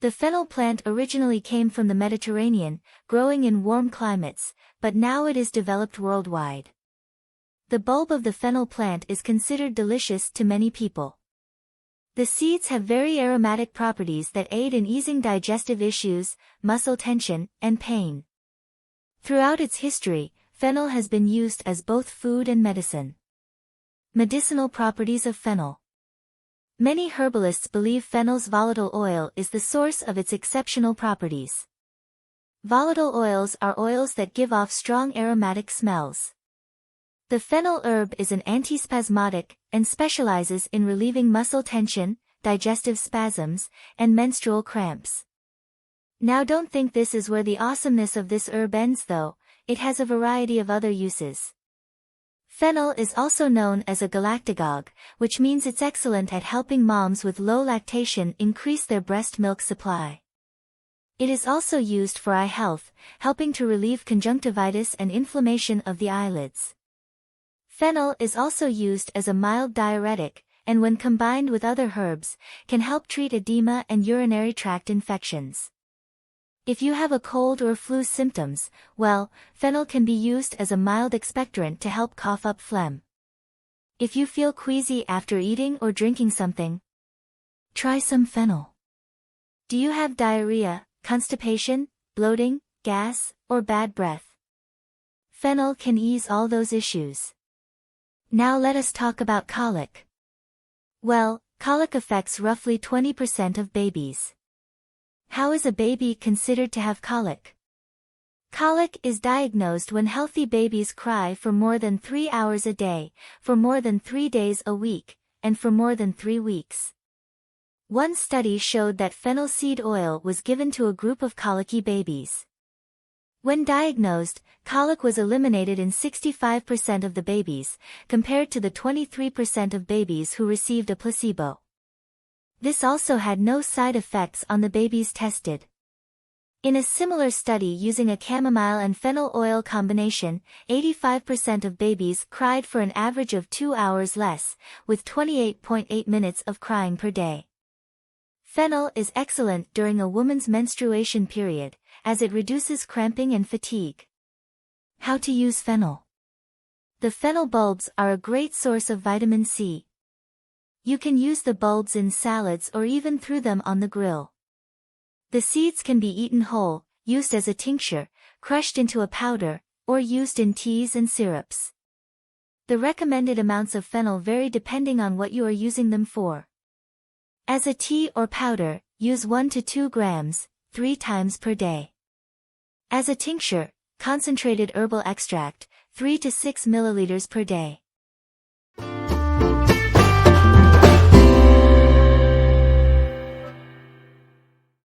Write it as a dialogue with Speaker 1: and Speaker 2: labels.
Speaker 1: The fennel plant originally came from the Mediterranean, growing in warm climates, but now it is developed worldwide. The bulb of the fennel plant is considered delicious to many people. The seeds have very aromatic properties that aid in easing digestive issues, muscle tension, and pain. Throughout its history, fennel has been used as both food and medicine. Medicinal properties of fennel. Many herbalists believe fennel's volatile oil is the source of its exceptional properties. Volatile oils are oils that give off strong aromatic smells. The fennel herb is an antispasmodic and specializes in relieving muscle tension, digestive spasms, and menstrual cramps. Now don't think this is where the awesomeness of this herb ends though, it has a variety of other uses. Fennel is also known as a galactagogue, which means it's excellent at helping moms with low lactation increase their breast milk supply. It is also used for eye health, helping to relieve conjunctivitis and inflammation of the eyelids. Fennel is also used as a mild diuretic, and when combined with other herbs, can help treat edema and urinary tract infections. If you have a cold or flu symptoms, well, fennel can be used as a mild expectorant to help cough up phlegm. If you feel queasy after eating or drinking something, try some fennel. Do you have diarrhea, constipation, bloating, gas, or bad breath? Fennel can ease all those issues. Now let us talk about colic. Well, colic affects roughly 20% of babies. How is a baby considered to have colic? Colic is diagnosed when healthy babies cry for more than 3 hours a day, for more than 3 days a week, and for more than 3 weeks. One study showed that fennel seed oil was given to a group of colicky babies. When diagnosed, colic was eliminated in 65% of the babies, compared to the 23% of babies who received a placebo. This also had no side effects on the babies tested. In a similar study using a chamomile and fennel oil combination, 85% of babies cried for an average of 2 hours less, with 28.8 minutes of crying per day. Fennel is excellent during a woman's menstruation period, as it reduces cramping and fatigue. How to use fennel? The fennel bulbs are a great source of vitamin C. You can use the bulbs in salads or even through them on the grill. The seeds can be eaten whole, used as a tincture, crushed into a powder, or used in teas and syrups. The recommended amounts of fennel vary depending on what you are using them for. As a tea or powder, use 1 to 2 grams, 3 times per day. As a tincture, concentrated herbal extract, 3 to 6 milliliters per day.